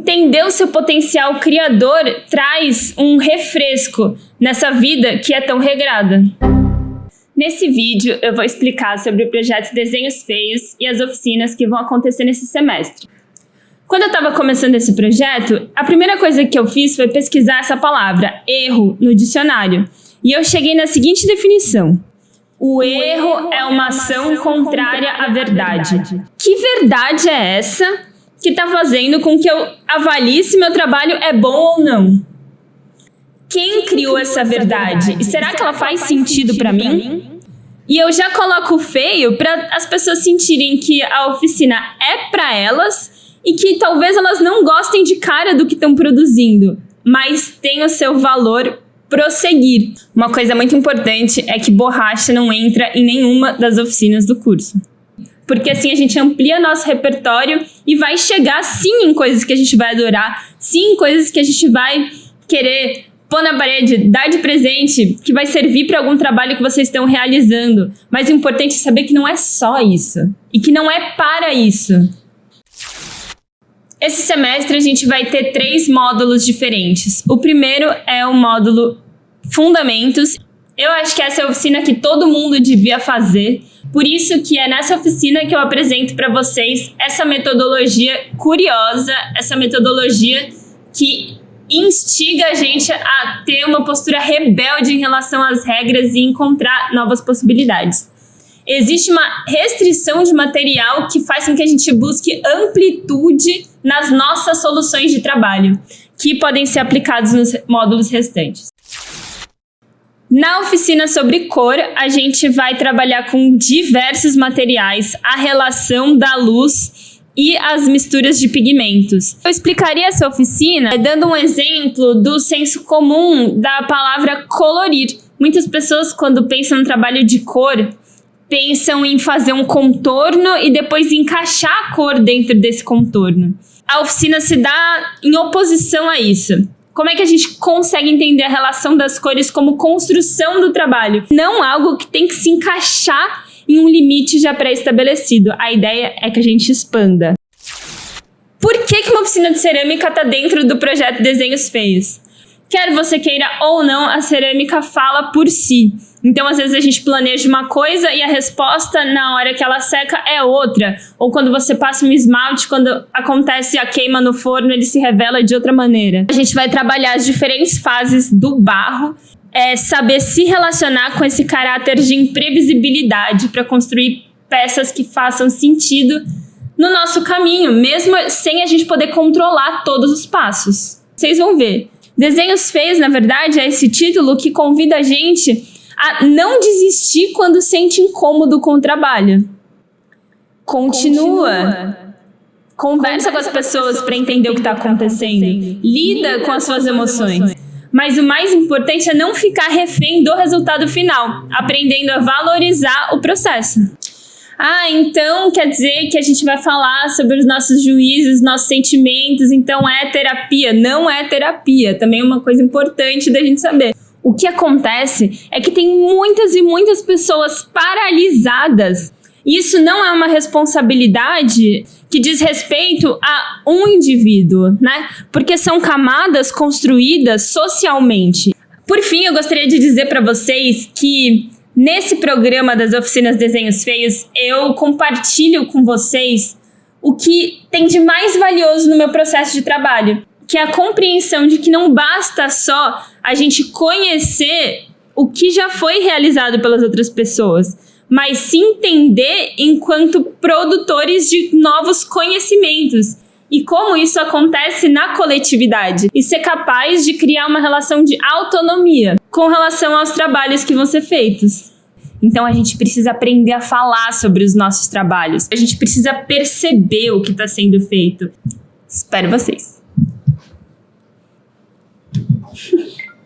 Entender o seu potencial criador traz um refresco nessa vida que é tão regrada. Nesse vídeo eu vou explicar sobre o projeto Desenhos Feios e as oficinas que vão acontecer nesse semestre. Quando eu estava começando esse projeto, a primeira coisa que eu fiz foi pesquisar essa palavra, erro, no dicionário. E eu cheguei na seguinte definição: o erro é uma ação contrária à verdade. Que verdade é essa que está fazendo com que eu avalie se meu trabalho é bom ou não? Quem criou essa verdade? E será que ela faz sentido para mim? E eu já coloco feio para as pessoas sentirem que a oficina é para elas e que talvez elas não gostem de cara do que estão produzindo, mas tem o seu valor prosseguir. Uma coisa muito importante é que borracha não entra em nenhuma das oficinas do curso. Porque assim a gente amplia nosso repertório e vai chegar sim em coisas que a gente vai adorar, sim em coisas que a gente vai querer pôr na parede, dar de presente, que vai servir para algum trabalho que vocês estão realizando. Mas o importante é saber que não é só isso e que não é para isso. Esse semestre a gente vai ter 3 módulos diferentes. O primeiro é o módulo Fundamentos. Eu acho que essa é a oficina que todo mundo devia fazer. Por isso que é nessa oficina que eu apresento para vocês essa metodologia curiosa, essa metodologia que instiga a gente a ter uma postura rebelde em relação às regras e encontrar novas possibilidades. Existe uma restrição de material que faz com que a gente busque amplitude nas nossas soluções de trabalho, que podem ser aplicados nos módulos restantes. Na oficina sobre cor, a gente vai trabalhar com diversos materiais, a relação da luz e as misturas de pigmentos. Eu explicaria essa oficina dando um exemplo do senso comum da palavra colorir. Muitas pessoas, quando pensam no trabalho de cor, pensam em fazer um contorno e depois encaixar a cor dentro desse contorno. A oficina se dá em oposição a isso. Como é que a gente consegue entender a relação das cores como construção do trabalho? Não algo que tem que se encaixar em um limite já pré-estabelecido. A ideia é que a gente expanda. Por que uma oficina de cerâmica está dentro do projeto Desenhos Feios? Quer você queira ou não, a cerâmica fala por si. Então, às vezes, a gente planeja uma coisa e a resposta na hora que ela seca é outra. Ou quando você passa um esmalte, quando acontece a queima no forno, ele se revela de outra maneira. A gente vai trabalhar as diferentes fases do barro, saber se relacionar com esse caráter de imprevisibilidade para construir peças que façam sentido no nosso caminho, mesmo sem a gente poder controlar todos os passos. Vocês vão ver. Desenhos Feios, na verdade, é esse título que convida a gente a não desistir quando sente incômodo com o trabalho. Continua. Conversa com as pessoas para entender o que está acontecendo. Lida com as suas emoções. Mas o mais importante é não ficar refém do resultado final, aprendendo a valorizar o processo. Então quer dizer que a gente vai falar sobre os nossos juízos, nossos sentimentos, então é terapia. Não é terapia, também é uma coisa importante da gente saber. O que acontece é que tem muitas e muitas pessoas paralisadas. Isso não é uma responsabilidade que diz respeito a um indivíduo, né? Porque são camadas construídas socialmente. Por fim, eu gostaria de dizer para vocês que nesse programa das oficinas Desenhos Feios, eu compartilho com vocês o que tem de mais valioso no meu processo de trabalho, que é a compreensão de que não basta só a gente conhecer o que já foi realizado pelas outras pessoas, mas se entender enquanto produtores de novos conhecimentos e como isso acontece na coletividade e ser capaz de criar uma relação de autonomia com relação aos trabalhos que vão ser feitos. Então a gente precisa aprender a falar sobre os nossos trabalhos. A gente precisa perceber o que está sendo feito. Espero vocês.